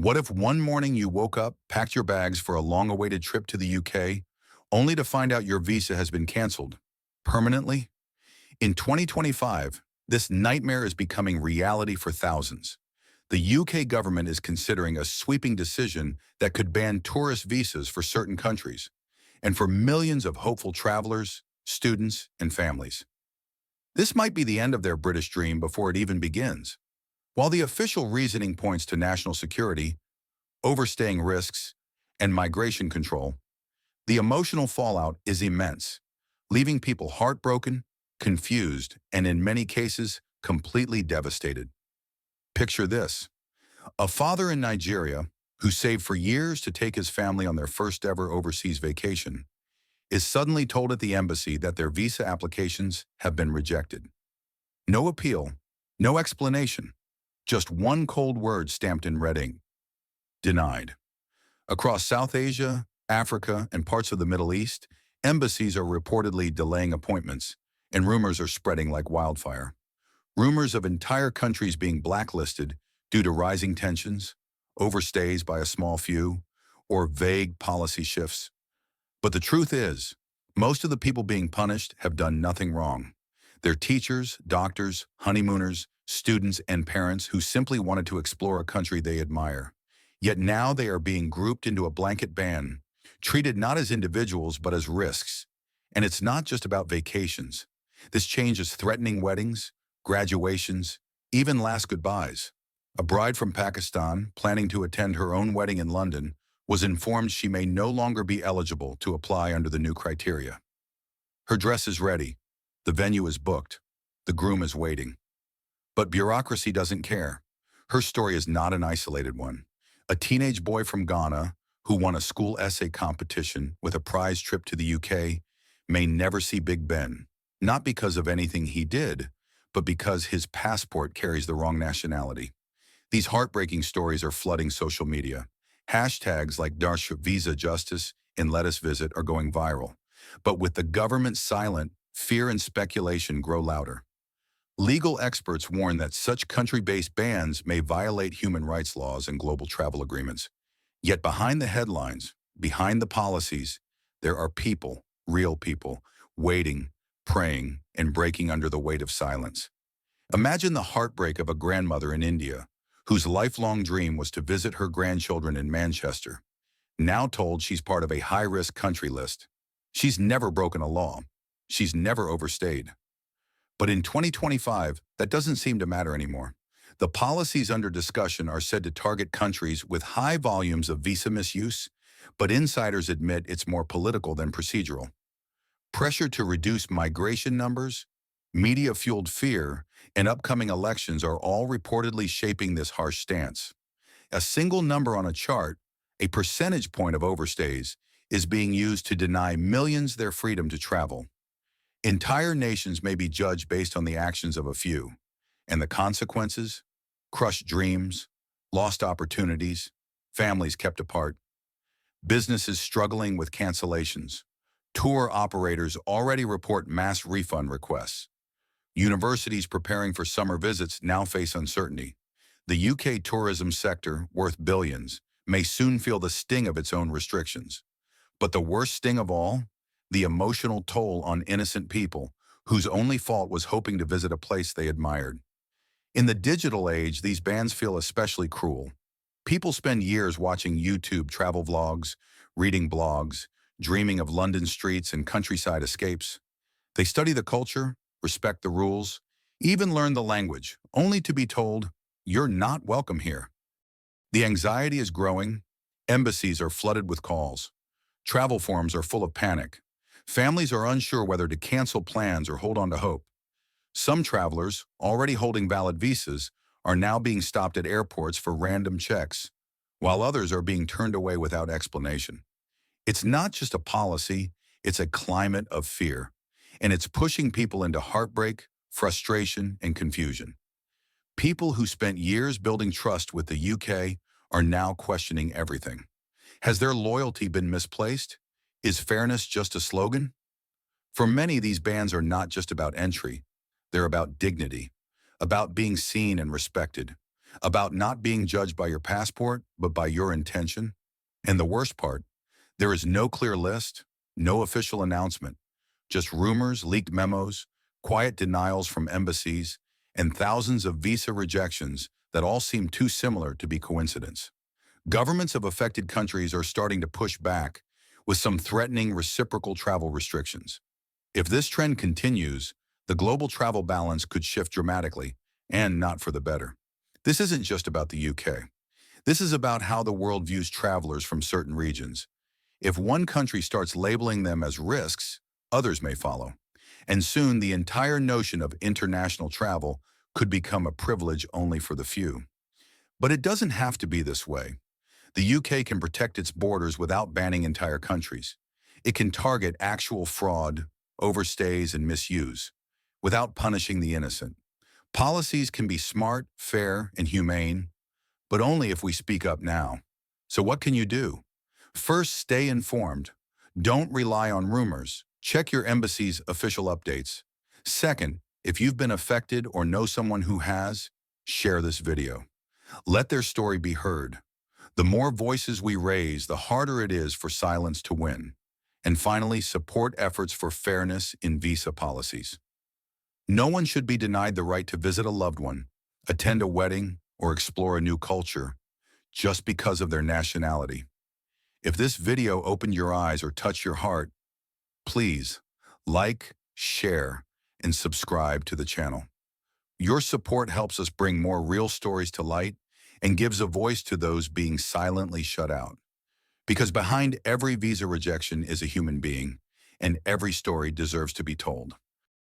What if one morning you woke up, packed your bags for a long-awaited trip to the UK, only to find out your visa has been canceled permanently? In 2025, this nightmare is becoming reality for thousands. The UK government is considering a sweeping decision that could ban tourist visas for certain countries, and for millions of hopeful travelers, students, and families. This might be the end of their British dream before it even begins. While the official reasoning points to national security, overstaying risks, and migration control, the emotional fallout is immense, leaving people heartbroken, confused, and in many cases, completely devastated. Picture this: a father in Nigeria who saved for years to take his family on their first ever overseas vacation is suddenly told at the embassy that their visa applications have been rejected. No appeal, no explanation, just one cold word stamped in red ink: denied. Across South Asia, Africa, and parts of the Middle East, embassies are reportedly delaying appointments, and rumors are spreading like wildfire. Rumors of entire countries being blacklisted due to rising tensions, overstays by a small few, or vague policy shifts. But the truth is, most of the people being punished have done nothing wrong. They're teachers, doctors, honeymooners, students, and parents who simply wanted to explore a country they admire. Yet now they are being grouped into a blanket ban, treated not as individuals but as risks. And it's not just about vacations. This change is threatening weddings, graduations, even last goodbyes. A bride from Pakistan, planning to attend her own wedding in London, was informed she may no longer be eligible to apply under the new criteria. Her dress is ready, the venue is booked, the groom is waiting. But bureaucracy doesn't care. Her story is not an isolated one. A teenage boy from Ghana who won a school essay competition with a prize trip to the UK may never see Big Ben, not because of anything he did, but because his passport carries the wrong nationality. These heartbreaking stories are flooding social media. Hashtags like Darsh Visa Justice and Let Us Visit are going viral. But with the government silent, fear and speculation grow louder. Legal experts warn that such country-based bans may violate human rights laws and global travel agreements. Yet behind the headlines, behind the policies, there are people, real people, waiting, praying, and breaking under the weight of silence. Imagine the heartbreak of a grandmother in India whose lifelong dream was to visit her grandchildren in Manchester, now told she's part of a high-risk country list. She's never broken a law. She's never overstayed. But in 2025, that doesn't seem to matter anymore. The policies under discussion are said to target countries with high volumes of visa misuse, but insiders admit it's more political than procedural. Pressure to reduce migration numbers, media-fueled fear, and upcoming elections are all reportedly shaping this harsh stance. A single number on a chart, a percentage point of overstays, is being used to deny millions their freedom to travel. Entire nations may be judged based on the actions of a few, and the consequences: crushed dreams, lost opportunities, families kept apart, businesses struggling with cancellations. Tour operators already report mass refund requests. Universities preparing for summer visits now face uncertainty. The UK tourism sector, worth billions, may soon feel the sting of its own restrictions. But the worst sting of all? The emotional toll on innocent people whose only fault was hoping to visit a place they admired. In the digital age, these bans feel especially cruel. People spend years watching YouTube travel vlogs, reading blogs, dreaming of London streets and countryside escapes. They study the culture, respect the rules, even learn the language, only to be told, "You're not welcome here." The anxiety is growing. Embassies are flooded with calls. Travel forums are full of panic. Families are unsure whether to cancel plans or hold on to hope. Some travelers, already holding valid visas, are now being stopped at airports for random checks, while others are being turned away without explanation. It's not just a policy, it's a climate of fear, and it's pushing people into heartbreak, frustration, and confusion. People who spent years building trust with the UK are now questioning everything. Has their loyalty been misplaced? Is fairness just a slogan? For many, these bans are not just about entry. They're about dignity, about being seen and respected. about not being judged by your passport, but by your intention. And the worst part, there is no clear list, no official announcement, just rumors, leaked memos, quiet denials from embassies, and thousands of visa rejections that all seem too similar to be coincidence. Governments of affected countries are starting to push back with some threatening reciprocal travel restrictions. If this trend continues, the global travel balance could shift dramatically, and not for the better. This isn't just about the UK. This is about how the world views travelers from certain regions. If one country starts labeling them as risks, others may follow. And soon the entire notion of international travel could become a privilege only for the few. But it doesn't have to be this way. The UK can protect its borders without banning entire countries. It can target actual fraud, overstays, and misuse, without punishing the innocent. Policies can be smart, fair, and humane, but only if we speak up now. So what can you do? First, stay informed. Don't rely on rumors. Check your embassy's official updates. Second, if you've been affected or know someone who has, share this video. Let their story be heard. The more voices we raise, the harder it is for silence to win. And finally, support efforts for fairness in visa policies. No one should be denied the right to visit a loved one, attend a wedding, or explore a new culture just because of their nationality. If this video opened your eyes or touched your heart, please like, share, and subscribe to the channel. Your support helps us bring more real stories to light and gives a voice to those being silently shut out. Because behind every visa rejection is a human being, and every story deserves to be told.